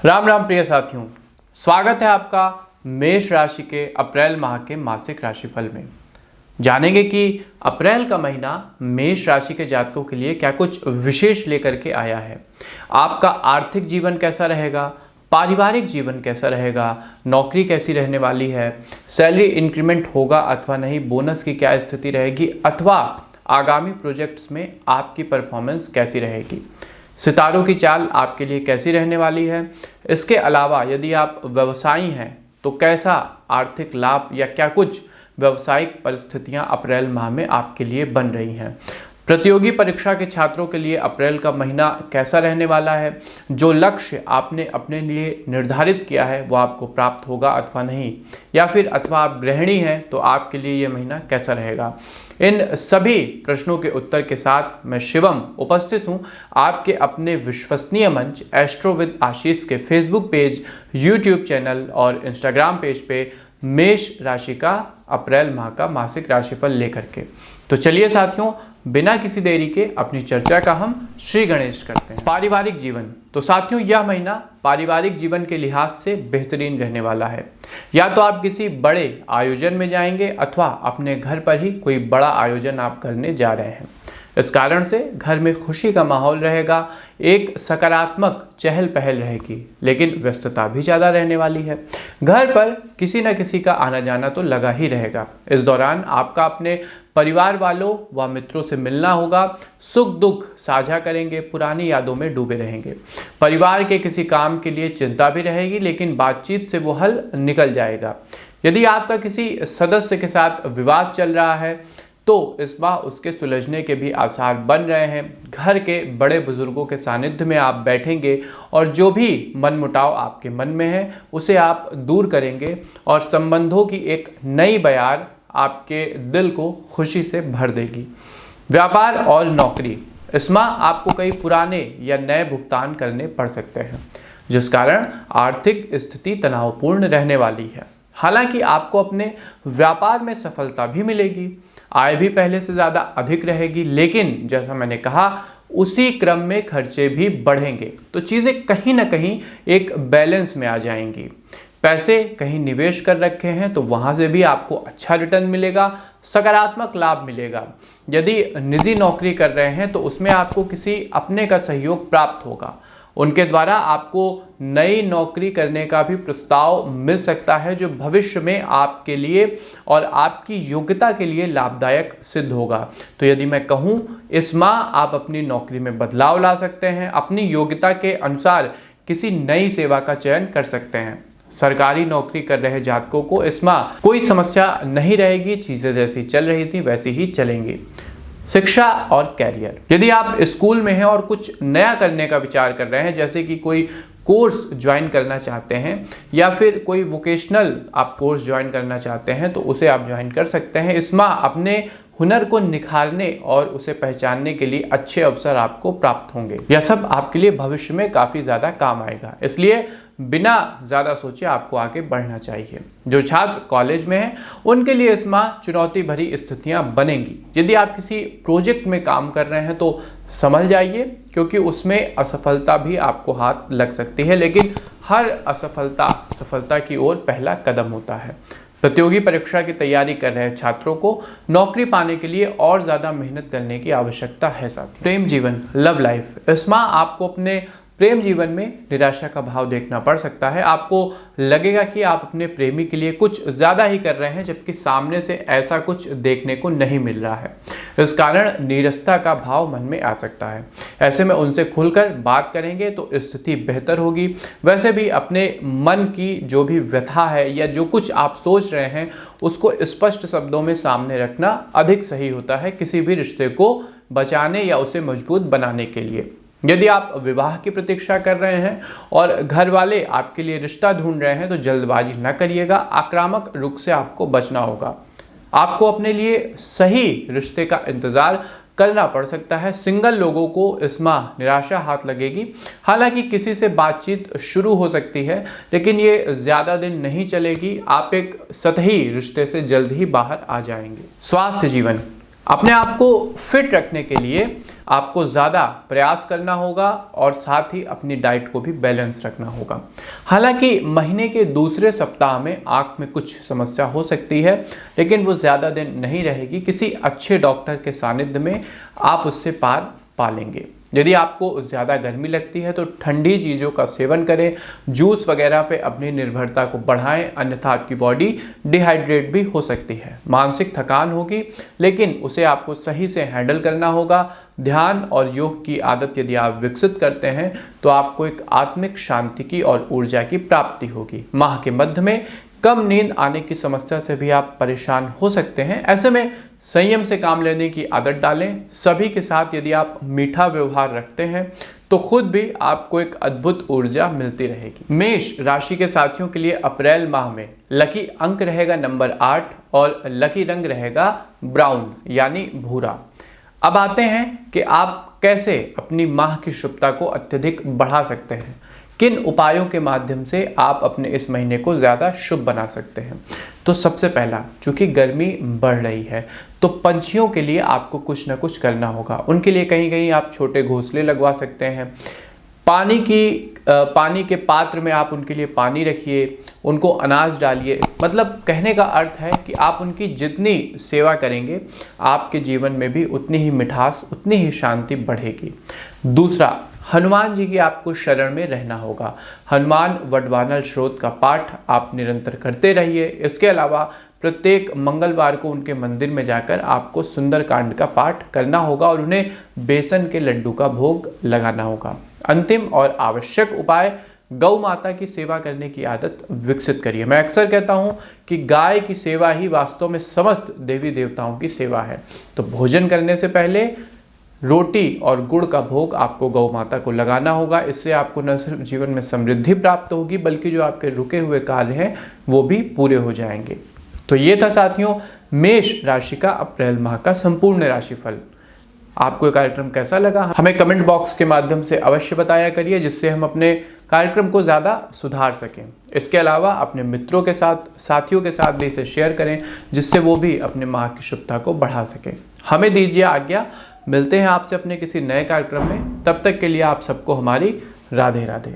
राम राम प्रिय साथियों, स्वागत है आपका मेष राशि के अप्रैल माह के मासिक राशिफल में। जानेंगे कि अप्रैल का महीना मेष राशि के जातकों के लिए क्या कुछ विशेष लेकर के आया है। आपका आर्थिक जीवन कैसा रहेगा, पारिवारिक जीवन कैसा रहेगा, नौकरी कैसी रहने वाली है, सैलरी इंक्रीमेंट होगा अथवा नहीं, बोनस की क्या स्थिति रहेगी, अथवा आगामी प्रोजेक्ट्स में आपकी परफॉर्मेंस कैसी रहेगी, सितारों की चाल आपके लिए कैसी रहने वाली है। इसके अलावा यदि आप व्यवसायी हैं तो कैसा आर्थिक लाभ या क्या कुछ व्यवसायिक परिस्थितियां अप्रैल माह में आपके लिए बन रही हैं। प्रतियोगी परीक्षा के छात्रों के लिए अप्रैल का महीना कैसा रहने वाला है। जो लक्ष्य आपने अपने लिए निर्धारित किया है वो आपको प्राप्त होगा अथवा नहीं, या फिर अथवा आप गृहिणी हैं तो आपके लिए ये महीना कैसा रहेगा। इन सभी प्रश्नों के उत्तर के साथ मैं शिवम उपस्थित हूँ आपके अपने विश्वसनीय मंच एस्ट्रो विद आशीष के फेसबुक पेज, यूट्यूब चैनल और इंस्टाग्राम पेज पे मेष राशि का अप्रैल माह का मासिक राशिफल लेकर के। तो चलिए साथियों, बिना किसी देरी के अपनी चर्चा का हम श्री गणेश करते हैं। पारिवारिक जीवन, तो साथियों यह महीना पारिवारिक जीवन के लिहाज से बेहतरीन रहने वाला है। या तो आप किसी बड़े आयोजन में जाएंगे अथवा अपने घर पर ही कोई बड़ा आयोजन आप करने जा रहे हैं। इस कारण से घर में खुशी का माहौल रहेगा, एक सकारात्मक चहल पहल रहेगी, लेकिन व्यस्तता भी ज़्यादा रहने वाली है। घर पर किसी न किसी का आना जाना तो लगा ही रहेगा। इस दौरान आपका अपने परिवार वालों व मित्रों से मिलना होगा, सुख दुख साझा करेंगे, पुरानी यादों में डूबे रहेंगे। परिवार के किसी काम के लिए चिंता भी रहेगी, लेकिन बातचीत से वो हल निकल जाएगा। यदि आपका किसी सदस्य के साथ विवाद चल रहा है तो इस बार उसके सुलझने के भी आसार बन रहे हैं। घर के बड़े बुजुर्गों के सानिध्य में आप बैठेंगे और जो भी मनमुटाव आपके मन में है उसे आप दूर करेंगे और संबंधों की एक नई बयार आपके दिल को खुशी से भर देगी। व्यापार और नौकरी, इस माह आपको कई पुराने या नए भुगतान करने पड़ सकते हैं, जिस कारण आर्थिक स्थिति तनावपूर्ण रहने वाली है। हालांकि आपको अपने व्यापार में सफलता भी मिलेगी, आय भी पहले से ज़्यादा अधिक रहेगी, लेकिन जैसा मैंने कहा उसी क्रम में खर्चे भी बढ़ेंगे। तो चीज़ें कहीं ना कहीं एक बैलेंस में आ जाएंगी। पैसे कहीं निवेश कर रखे हैं तो वहाँ से भी आपको अच्छा रिटर्न मिलेगा, सकारात्मक लाभ मिलेगा। यदि निजी नौकरी कर रहे हैं तो उसमें आपको किसी अपने का सहयोग प्राप्त होगा, उनके द्वारा आपको नई नौकरी करने का भी प्रस्ताव मिल सकता है, जो भविष्य में आपके लिए और आपकी योग्यता के लिए लाभदायक सिद्ध होगा। तो यदि मैं कहूँ, इस माह आप अपनी नौकरी में बदलाव ला सकते हैं, अपनी योग्यता के अनुसार किसी नई सेवा का चयन कर सकते हैं। सरकारी नौकरी कर रहे जातकों को इस माह कोई समस्या नहीं रहेगी, चीज़ें जैसी चल रही थी वैसी ही चलेंगी। शिक्षा और कैरियर, यदि आप स्कूल में हैं और कुछ नया करने का विचार कर रहे हैं, जैसे कि कोई कोर्स ज्वाइन करना चाहते हैं या फिर कोई वोकेशनल आप कोर्स ज्वाइन करना चाहते हैं तो उसे आप ज्वाइन कर सकते हैं। इस माह अपने हुनर को निखारने और उसे पहचानने के लिए अच्छे अवसर आपको प्राप्त होंगे। यह सब आपके लिए भविष्य में काफ़ी ज़्यादा काम आएगा, इसलिए बिना ज़्यादा सोचे आपको आगे बढ़ना चाहिए। जो छात्र कॉलेज में हैं उनके लिए इस माह चुनौती भरी स्थितियां बनेंगी। यदि आप किसी प्रोजेक्ट में काम कर रहे हैं तो संभल जाइए, क्योंकि उसमें असफलता भी आपको हाथ लग सकती है, लेकिन हर असफलता सफलता की ओर पहला कदम होता है। प्रतियोगी परीक्षा की तैयारी कर रहे छात्रों को नौकरी पाने के लिए और ज़्यादा मेहनत करने की आवश्यकता है। साथ प्रेम जीवन, लव लाइफ, इस माह आपको अपने प्रेम जीवन में निराशा का भाव देखना पड़ सकता है। आपको लगेगा कि आप अपने प्रेमी के लिए कुछ ज़्यादा ही कर रहे हैं, जबकि सामने से ऐसा कुछ देखने को नहीं मिल रहा है। इस कारण नीरसता का भाव मन में आ सकता है। ऐसे में उनसे खुलकर बात करेंगे तो स्थिति बेहतर होगी। वैसे भी अपने मन की जो भी व्यथा है या जो कुछ आप सोच रहे हैं उसको स्पष्ट शब्दों में सामने रखना अधिक सही होता है, किसी भी रिश्ते को बचाने या उसे मजबूत बनाने के लिए। यदि आप विवाह की प्रतीक्षा कर रहे हैं और घर वाले आपके लिए रिश्ता ढूंढ रहे हैं तो जल्दबाजी न करिएगा, आक्रामक रुख से आपको बचना होगा। आपको अपने लिए सही रिश्ते का इंतज़ार करना पड़ सकता है। सिंगल लोगों को इस माह निराशा हाथ लगेगी। हालांकि किसी से बातचीत शुरू हो सकती है, लेकिन ये ज़्यादा दिन नहीं चलेगी। आप एक सतही रिश्ते से जल्द ही बाहर आ जाएंगे। स्वास्थ्य जीवन, अपने आप को फिट रखने के लिए आपको ज़्यादा प्रयास करना होगा और साथ ही अपनी डाइट को भी बैलेंस रखना होगा। हालांकि महीने के दूसरे सप्ताह में आँख में कुछ समस्या हो सकती है, लेकिन वो ज़्यादा दिन नहीं रहेगी। किसी अच्छे डॉक्टर के सानिध्य में आप उससे पार पा लेंगे। यदि आपको ज़्यादा गर्मी लगती है तो ठंडी चीज़ों का सेवन करें, जूस वगैरह पे अपनी निर्भरता को बढ़ाएं, अन्यथा आपकी बॉडी डिहाइड्रेट भी हो सकती है। मानसिक थकान होगी, लेकिन उसे आपको सही से हैंडल करना होगा। ध्यान और योग की आदत यदि आप विकसित करते हैं तो आपको एक आत्मिक शांति की और ऊर्जा की प्राप्ति होगी। माह के मध्य में कम नींद आने की समस्या से भी आप परेशान हो सकते हैं। ऐसे में संयम से काम लेने की आदत डालें। सभी के साथ यदि आप मीठा व्यवहार रखते हैं तो खुद भी आपको एक अद्भुत ऊर्जा मिलती रहेगी। मेष राशि के साथियों के लिए अप्रैल माह में लकी अंक रहेगा नंबर 8 और लकी रंग रहेगा ब्राउन यानी भूरा। अब आते हैं कि आप कैसे अपनी माह की शुभता को अत्यधिक बढ़ा सकते हैं, किन उपायों के माध्यम से आप अपने इस महीने को ज़्यादा शुभ बना सकते हैं। तो सबसे पहला, चूँकि गर्मी बढ़ रही है तो पंछियों के लिए आपको कुछ ना कुछ करना होगा। उनके लिए कहीं कहीं आप छोटे घोंसले लगवा सकते हैं। पानी के पात्र में आप उनके लिए पानी रखिए, उनको अनाज डालिए। मतलब कहने का अर्थ है कि आप उनकी जितनी सेवा करेंगे आपके जीवन में भी उतनी ही मिठास, उतनी ही शांति बढ़ेगी। दूसरा, हनुमान जी की आपको शरण में रहना होगा। हनुमान वडवानल स्रोत का पाठ आप निरंतर करते रहिए। इसके अलावा प्रत्येक मंगलवार को उनके मंदिर में जाकर आपको सुंदरकांड का पाठ करना होगा और उन्हें बेसन के लड्डू का भोग लगाना होगा। अंतिम और आवश्यक उपाय, गौ माता की सेवा करने की आदत विकसित करिए। मैं अक्सर कहता हूँ कि गाय की सेवा ही वास्तव में समस्त देवी देवताओं की सेवा है। तो भोजन करने से पहले रोटी और गुड़ का भोग आपको गौ माता को लगाना होगा। इससे आपको न सिर्फ जीवन में समृद्धि प्राप्त होगी, बल्कि जो आपके रुके हुए कार्य हैं वो भी पूरे हो जाएंगे। तो ये था साथियों मेष राशि का अप्रैल माह का संपूर्ण राशिफल। आपको ये कार्यक्रम कैसा लगा हमें कमेंट बॉक्स के माध्यम से अवश्य बताया करिए, जिससे हम अपने कार्यक्रम को ज़्यादा सुधार सकें। इसके अलावा अपने मित्रों के साथ, साथियों के साथ भी इसे शेयर करें, जिससे वो भी अपने माह की शुभता को बढ़ा सकें। हमें दीजिए आज्ञा, मिलते हैं आपसे अपने किसी नए कार्यक्रम में। तब तक के लिए आप सबको हमारी राधे राधे।